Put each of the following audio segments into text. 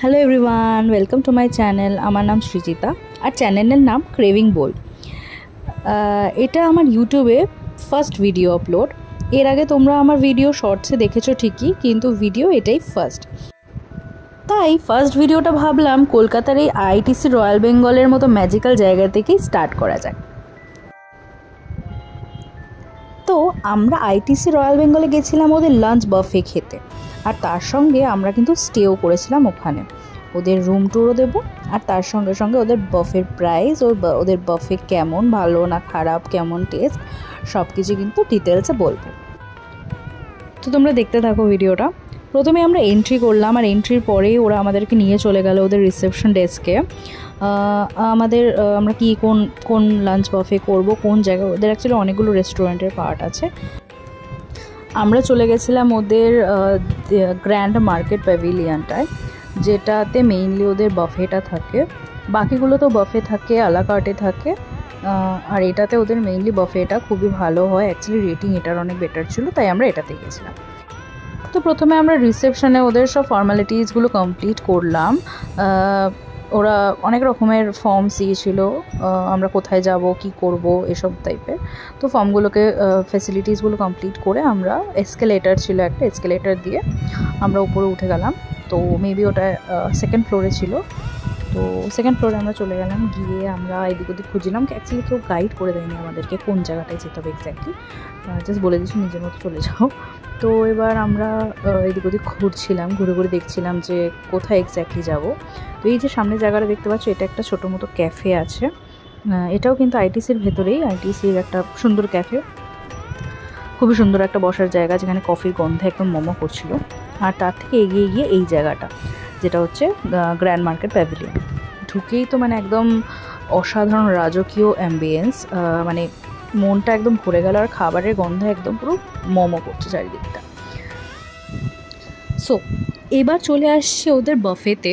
Hello everyone, welcome to my channel. আমার নাম সৃজিতা আর চ্যানেলের নাম ক্রেভিং বোল। এটা আমার ইউটিউবে ফার্স্ট ভিডিও আপলোড। এর আগে তোমরা আমার ভিডিও শর্টসে দেখেছো ঠিকই, কিন্তু ভিডিও এটাই ফার্স্ট। তাই ফার্স্ট ভিডিওটা ভাবলাম কলকাতার এই আইটিসি রয়্যাল বেঙ্গলের মতো ম্যাজিক্যাল জায়গা থেকেই স্টার্ট করা যায়। তো আমরা আইটিসি রয়্যাল বেঙ্গলে গেছিলাম ওদের লাঞ্চ বাফে খেতে, আর তার সঙ্গে আমরা কিন্তু স্টেও করেছিলাম ওখানে। ওদের রুম ট্যুরও দেবো, আর তার সঙ্গে সঙ্গে ওদের বাফের প্রাইস, ওদের বাফে কেমন, ভালো না খারাপ, কেমন টেস্ট, সব কিছু কিন্তু ডিটেলসে বলবো। তো তোমরা দেখতে থাকো ভিডিওটা। প্রথমে আমরা এন্ট্রি করলাম, আর এন্ট্রির পরেই ওরা আমাদেরকে নিয়ে চলে গেল ওদের রিসেপশন ডেস্কে। আমরা কি কোন লাঞ্চ বাফে করব, কোন জায়গায়। ওদের অ্যাকচুয়ালি অনেকগুলো রেস্টুরেন্টের পার্ট আছে। আমরা চলে গেছিলাম ওদের গ্র্যান্ড মার্কেট প্যাভিলিয়নটায়, যেটাতে মেইনলি ওদের বাফেটা থাকে। বাকিগুলো তো বাফে থাকে, আলা কার্টে থাকে, আর এটাতে ওদের মেইনলি বাফেটা খুবই ভালো হয়। অ্যাকচুয়ালি রেটিং এটার অনেক বেটার ছিল, তাই আমরা এটাতে গেছিলাম। তো প্রথমে আমরা রিসেপশনে ওদের সব ফর্মালিটিসগুলো কমপ্লিট করলাম। ওরা অনেক রকমের ফর্মস দিয়েছিল, আমরা কোথায় যাব, কি করব, এসব টাইপের। তো ফর্মগুলোকে ফ্যাসিলিটিসগুলো কমপ্লিট করে আমরা এসকেলেটার ছিল একটা, এসকেলেটার দিয়ে আমরা উপরে উঠে গেলাম। তো মেবি ওটা সেকেন্ড ফ্লোরে ছিল। তো সেকেন্ড ফ্লোরে আমরা চলে গেলাম। গিয়ে আমরা এদিক ওদিক খুঁজলাম। অ্যাকচুয়ালি কেউ গাইড করে দেয়নি আমাদেরকে কোন জায়গাটায় যেতে হবে এক্স্যাক্টলি, জাস্ট বলে দিচ্ছি নিজের মতো চলে যাও। তো এবার আমরা এদিক ওদিক ঘুরছিলাম, ঘুরে ঘুরে দেখছিলাম যে কোথায় এক্স্যাক্টলি যাব। তো এই যে সামনে জায়গাটা দেখতে পাচ্ছ, এটা একটা ছোটো মতো ক্যাফে আছে। এটাও কিন্তু আইটিসির ভেতরেই, আইটিসির একটা সুন্দর ক্যাফে, খুবই সুন্দর একটা বসার জায়গা, যেখানে কফির গন্ধে একদম মোমো করছিল। আর তার থেকে এগিয়ে গিয়ে এই জায়গাটা, যেটা হচ্ছে গ্র্যান্ড মার্কেট প্যাভিলিয়ন। ঢুকেই তো মানে একদম অসাধারণ রাজকীয় অ্যাম্বিয়েন্স, মানে মনটা একদম ভরে গেল। আর খাবারের গন্ধে একদম পুরো মোমো করছে চারিদিকটা। সো এবার চলে আসছে ওদের বাফেতে।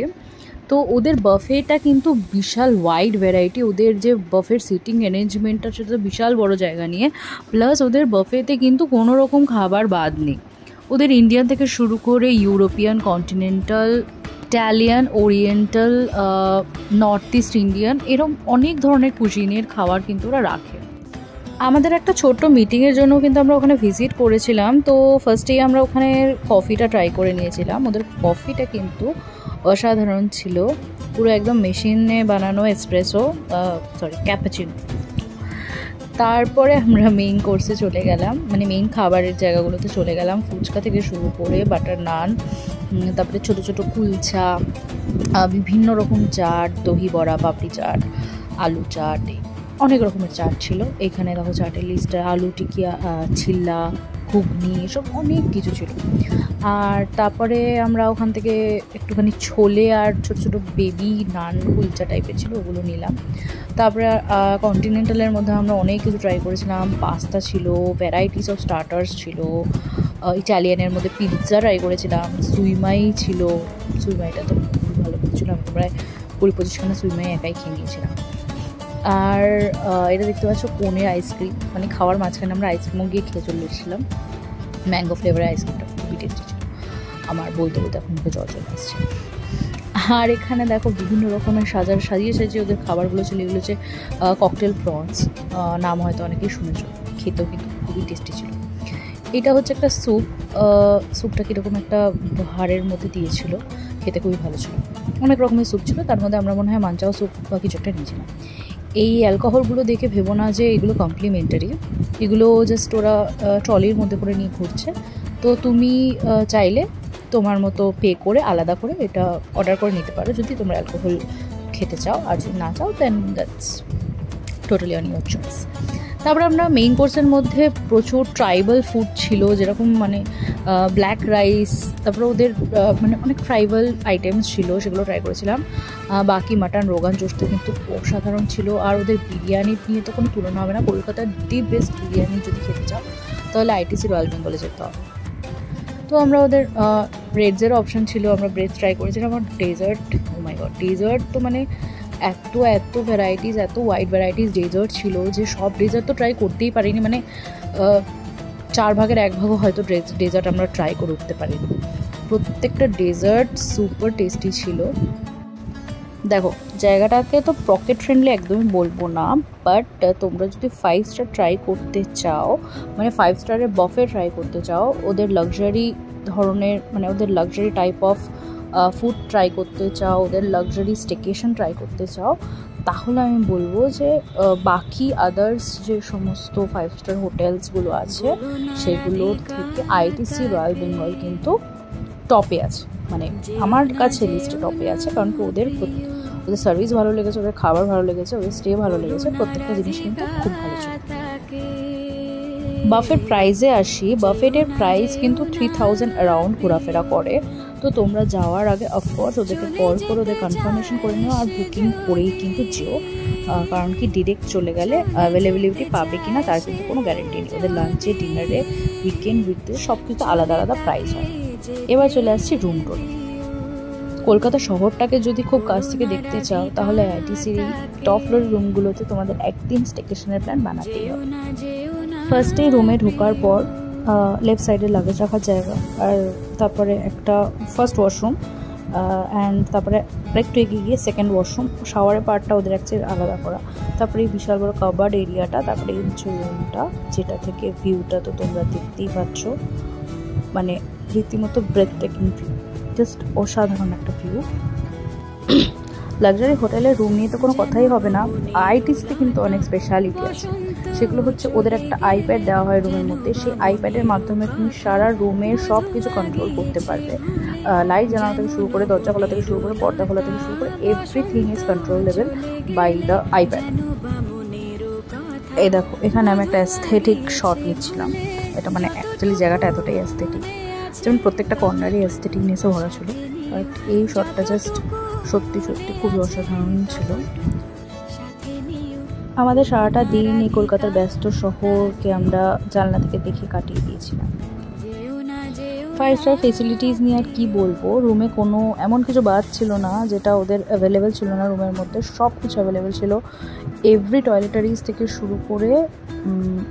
তো ওদের বাফেটা কিন্তু বিশাল ওয়াইড ভ্যারাইটি। ওদের যে বাফের সিটিং অ্যারেঞ্জমেন্টটা, সেটা বিশাল বড় জায়গা নিয়ে। প্লাস ওদের বাফেতে কিন্তু কোনো রকম খাবার বাদ নেই। ওদের ইন্ডিয়ান থেকে শুরু করে European, continental, Italian, oriental, north east Indian, এরকম অনেক ধরনের কুজিনের খাবার কিন্তু ওরা রাখে। আমাদের একটা ছোট্ট মিটিংয়ের জন্য কিন্তু আমরা ওখানে ভিজিট করেছিলাম। তো ফার্স্টেই আমরা ওখানে কফিটা ট্রাই করে নিয়েছিলাম। ওদের কফিটা কিন্তু অসাধারণ ছিল, পুরো একদম মেশিনে বানানো এসপ্রেসো, ক্যাপাচিনো। তারপরে আমরা মেইন কোর্সে চলে গেলাম, মানে মেইন খাবারের জায়গাগুলোতে চলে গেলাম। ফুচকা থেকে শুরু করে বাটার নান, তারপরে ছোটো ছোটো কুলচা, বিভিন্ন রকম চাট, দহি বড়া, পাপড়ি চাট, আলু চাট, অনেক রকমের চাট ছিল। এখানে দেখো চাটের লিস্টে আলু টিকিয়া, ছিল্লা, ঘুগনি, এসব অনেক কিছু ছিল। আর তারপরে আমরা ওখান থেকে একটুখানি ছোলে আর ছোটো ছোটো বেবি নান কুলচা টাইপের ছিল, ওগুলো নিলাম। তারপরে কন্টিনেন্টালের মধ্যে আমরা অনেক কিছু ট্রাই করেছিলাম। পাস্তা ছিল, ভ্যারাইটিস অফ স্টার্টার্স ছিল। ইটালিয়ানের মধ্যে পিৎজা ট্রাই করেছিলাম, সুইমাই ছিল। সুইমাইটা তো খুব ভালো ছিল, আমি প্রায় 20-25খানা সুইমাই একাই খেয়ে নিয়েছিলাম। আর এটা দেখতে পাচ্ছ কোনের আইসক্রিম, মানে খাওয়ার মাঝখানে আমরা আইসক্রিমও গিয়ে খেয়ে চলে এসেছিলাম। ম্যাঙ্গো ফ্লেভারের আইসক্রিমটা খুবই টেস্টি ছিল, আমার বলতে বলতে এখন মুখে জল চলে আসছে। আর এখানে দেখো বিভিন্ন রকমের সাজিয়ে সাজিয়ে ওদের খাবারগুলো ছিল। এগুলো হচ্ছে ককটেল প্রনস, নাম হয়তো অনেকেই শুনেছ, খেতেও কিন্তু খুবই টেস্টি ছিল। এটা হচ্ছে একটা স্যুপ, স্যুপটা কীরকম একটা হাড়ের মধ্যে দিয়েছিল, খেতে খুবই ভালো ছিল। অনেক রকমের স্যুপ ছিল, তার মধ্যে আমরা মনে হয় মাঞ্চাও স্যুপ বা কিছু একটা নিয়েছিলাম। এই অ্যালকোহলগুলো দেখে ভেবো না যে এগুলো কমপ্লিমেন্টারি, এগুলো জাস্ট ওরা ট্রলির মধ্যে করে নিয়ে ঘুরছে। তো তুমি চাইলে তোমার মতো পে করে আলাদা করে এটা অর্ডার করে নিতে পারো, যদি তোমরা অ্যালকোহল খেতে চাও। আর যদি না চাও, then that's totally on your choice. তারপরে আমরা মেইন কোর্সের মধ্যে প্রচুর ট্রাইবাল ফুড ছিল, যেরকম মানে ব্ল্যাক রাইস, তারপরে ওদের মানে অনেক ট্রাইবাল আইটেমস ছিল, সেগুলো ট্রাই করেছিলাম। বাকি মাটন রোগান জোশ তো কিন্তু অসাধারণ ছিল। আর ওদের বিরিয়ানি নিয়ে তো কোনো তুলনা হবে না। কলকাতার দি বেস্ট বিরিয়ানি যদি খেতে চাও, তাহলে আইটিসি রয়্যাল বেঙ্গলে যেতে হবে। তো আমরা ওদের ব্রেডসেরও অপশান ছিল, আমরা ব্রেড ট্রাই করেছিলাম। আর ডেজার্ট, ও মাই গড, ডেজার্ট তো মানে এত ভ্যারাইটিস, এত ওয়াইড ভ্যারাইটিস ডেজার্ট ছিল যে সব ডেজার্ট তো ট্রাই করতেই পারিনি। মানে 4 ভাগের 1 ভাগও হয়তো ডেজার্ট আমরা ট্রাই করে উঠতে পারিনি। প্রত্যেকটা ডেজার্ট সুপার টেস্টি ছিল। দেখো জায়গাটাকে তো পকেট ফ্রেন্ডলি একদমই বলবো না, বাট তোমরা যদি 5 স্টার ট্রাই করতে চাও, মানে 5 স্টারের বফে ট্রাই করতে চাও, ওদের লাক্সারি ধরনের মানে ওদের luxury type of food try করতে চাও, ওদের লাক্সারি স্টেকেশন ট্রাই করতে চাও, তাহলে আমি বলবো যে বাকি আদার্স যে সমস্ত 5 স্টার হোটেলসগুলো আছে সেগুলো থেকে আইটিসি রয়্যাল বেঙ্গল কিন্তু টপে আছে, মানে আমার কাছে লিস্টে টপে আছে। কারণ কি ওদের সার্ভিস ভালো লেগেছে, ওদের খাবার ভালো লেগেছে, ওদের স্টে ভালো লেগেছে, প্রত্যেকটা জিনিস কিন্তু খুব ভালো ছিল। বাফেট প্রাইসে আসি, বাফেটের প্রাইস কিন্তু 3000 অ্যারাউন্ড ঘোরাফেরা করে। তো তোমরা যাওয়ার আগে অফকোর্স ওদেরকে কল করে ওদের কনফার্মেশন করে নিও, আর বুকিং করেই কিন্তু যেও, কারণ কি ডিরেক্ট চলে গেলে অ্যাভেলেবিলিটি পাবে কিনা তার কিন্তু কোনো গ্যারেন্টি নেই। ওদের লাঞ্চে, ডিনারে, উইকেন্ড, উইকডে সব কিছু আলাদা আলাদা প্রাইস হয়। এবার চলে আসছি রুম টোর। কলকাতা শহরটাকে যদি খুব কাছ থেকে দেখতে চাও তাহলে আইটিসির টপ ফ্লোর রুমগুলোতে তোমাদের একদিন স্টেকেশনের প্ল্যান বানাতেই হবে। ফার্স্টে রুমে ঢোকার পর লেফট সাইডে লাগেজ রাখার জায়গা, আর তারপরে একটা ফার্স্ট ওয়াশরুম, অ্যান্ড তারপরে একটু এগিয়ে গিয়ে সেকেন্ড ওয়াশরুম, শাওয়ারের পার্টটা ওদের একচেয়ে আলাদা করা, তারপরে এই বিশাল বড় কাভার্ড এরিয়াটা, তারপরে এই হচ্ছে রুমটা যেটা থেকে ভিউটা তো তোমরা দেখতেই পাচ্ছ, মানে রীতিমতো ব্রেথ টেকিং ভিউ, জাস্ট অসাধারণ একটা ভিউ। লাক্সারি হোটেলের রুম নিয়ে তো কোনো কথাই হবে না, আইটিসিতে কিন্তু অনেক স্পেশালিটি আছে। সেগুলো হচ্ছে ওদের একটা আইপ্যাড দেওয়া হয় রুমের মধ্যে, সেই আইপ্যাডের মাধ্যমে তুমি সারা রুমের সব কিছু কন্ট্রোল করতে পারবে। লাইট জ্বালানো থেকে শুরু করে, দরজা খোলা থেকে শুরু করে, পর্দা খোলা থেকে শুরু করে, everything is controllable by the iPad. এই দেখো এখানে আমি একটা অ্যাস্থেটিক শট নিচ্ছিলাম, এটা মানে অ্যাকচুয়ালি জায়গাটা এতটাই অ্যাস্থেটিক, যেমন প্রত্যেকটা কর্নারে অ্যাস্থেটিকনেসে ভরা ছিল, বাট এই শটটা জাস্ট সত্যি সত্যি খুবই অসাধারণ ছিল। আমাদের সারাটা দিন এই কলকাতার ব্যস্ত শহরকে আমরা জানলা থেকে দেখে কাটিয়ে দিয়েছিলাম। 5 স্টার ফেসিলিটিস নিয়ে আর কী বলবো, রুমে কোনো এমন কিছু বাদ ছিল না যেটা ওদের অ্যাভেলেবেল ছিল না। রুমের মধ্যে সব কিছু অ্যাভেলেবেল ছিল, এভরি টয়লেটারিজ থেকে শুরু করে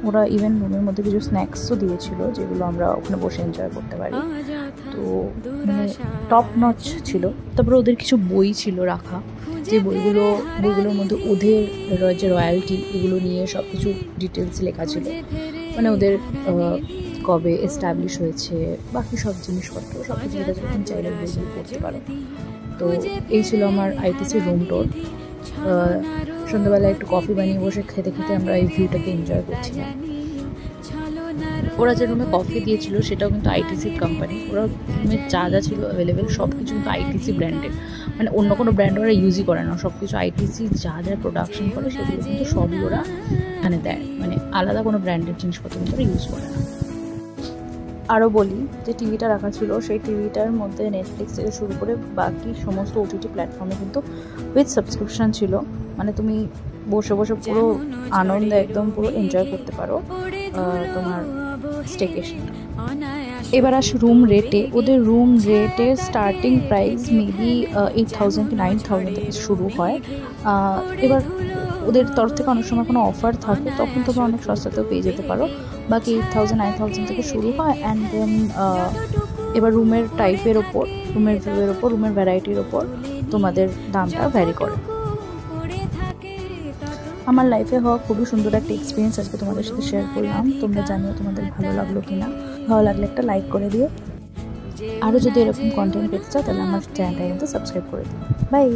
ওরা ইভেন রুমের মধ্যে কিছু স্ন্যাক্সও দিয়েছিল যেগুলো আমরা ওখানে বসে এনজয় করতে পারি। তো মানে টপ নচ ছিল। তারপরে ওদের কিছু বই ছিল রাখা, যে বইগুলোর মধ্যে ওদের যে রয়্যালটি এগুলো নিয়ে সব কিছু ডিটেলস লেখা ছিল, মানে ওদের কবে এস্টাবলিশ হয়েছে, বাকি সব জিনিসপত্র সব কিছু লেখা ছিল, তুমি চাইলে বইগুলো পড়তে পারো। তো এই ছিল আমার আইটিসি রুম টোর। সন্ধ্যাবেলায় একটু কফি বানিয়ে বসে খেতে খেতে আমরা এই ভিউটাকে এনজয় করছিলাম। ওরা যে রুমে কফি দিয়েছিল সেটাও কিন্তু আইটিসির কোম্পানি, ওরা রুমে যা যা ছিল অ্যাভেলেবেল সব কিছু কিন্তু আইটিসি ব্র্যান্ডের, মানে অন্য কোনো ব্র্যান্ড ওরা ইউজই করে না, সব কিছু আইটিসি যা যা প্রোডাকশন করে সেগুলো কিন্তু সবই ওরা এখানে দেয়, মানে আলাদা কোনো ব্র্যান্ডের জিনিসপত্র কিন্তু ওরা ইউজ করে না। আরও বলি যে টিভিটা রাখা ছিল, সেই টিভিটার মধ্যে নেটফ্লিক্স থেকে শুরু করে বাকি সমস্ত ওটিটি প্ল্যাটফর্মে কিন্তু উইথ সাবস্ক্রিপশান ছিল, মানে তুমি বসে বসে পুরো আনন্দে একদম পুরো এনজয় করতে পারো তোমার স্টেকেশনটা। এবার আস রুম রেটে। ওদের রুম রেটের স্টার্টিং প্রাইস মেবি 8000 to 9000 থেকে শুরু হয়। এবার ওদের তরফ থেকে অনেক সময় কোনো অফার থাকে, তখন তোমরা অনেক সস্তাতেও পেয়ে যেতে পারো। বাকি 8000 9000 থেকে শুরু হয়। অ্যান্ড দেন এবার রুমের টাইপের ওপর, রুমের ভিউয়ের ওপর, রুমের ভ্যারাইটির ওপর তোমাদের দামটা ভ্যারি করে। আমার লাইফে হওয়া খুবই সুন্দর একটা এক্সপিরিয়েন্স আজকে তোমাদের সাথে শেয়ার করলাম। তোমরা জানিও তোমাদের ভালো লাগলো কিনা, ভালো লাগলে একটা লাইক করে দিও। আরও যদি এরকম কন্টেন্ট পেতে চাও তাহলে আমার চ্যানেলটা কিন্তু সাবস্ক্রাইব করে দিও। বাই।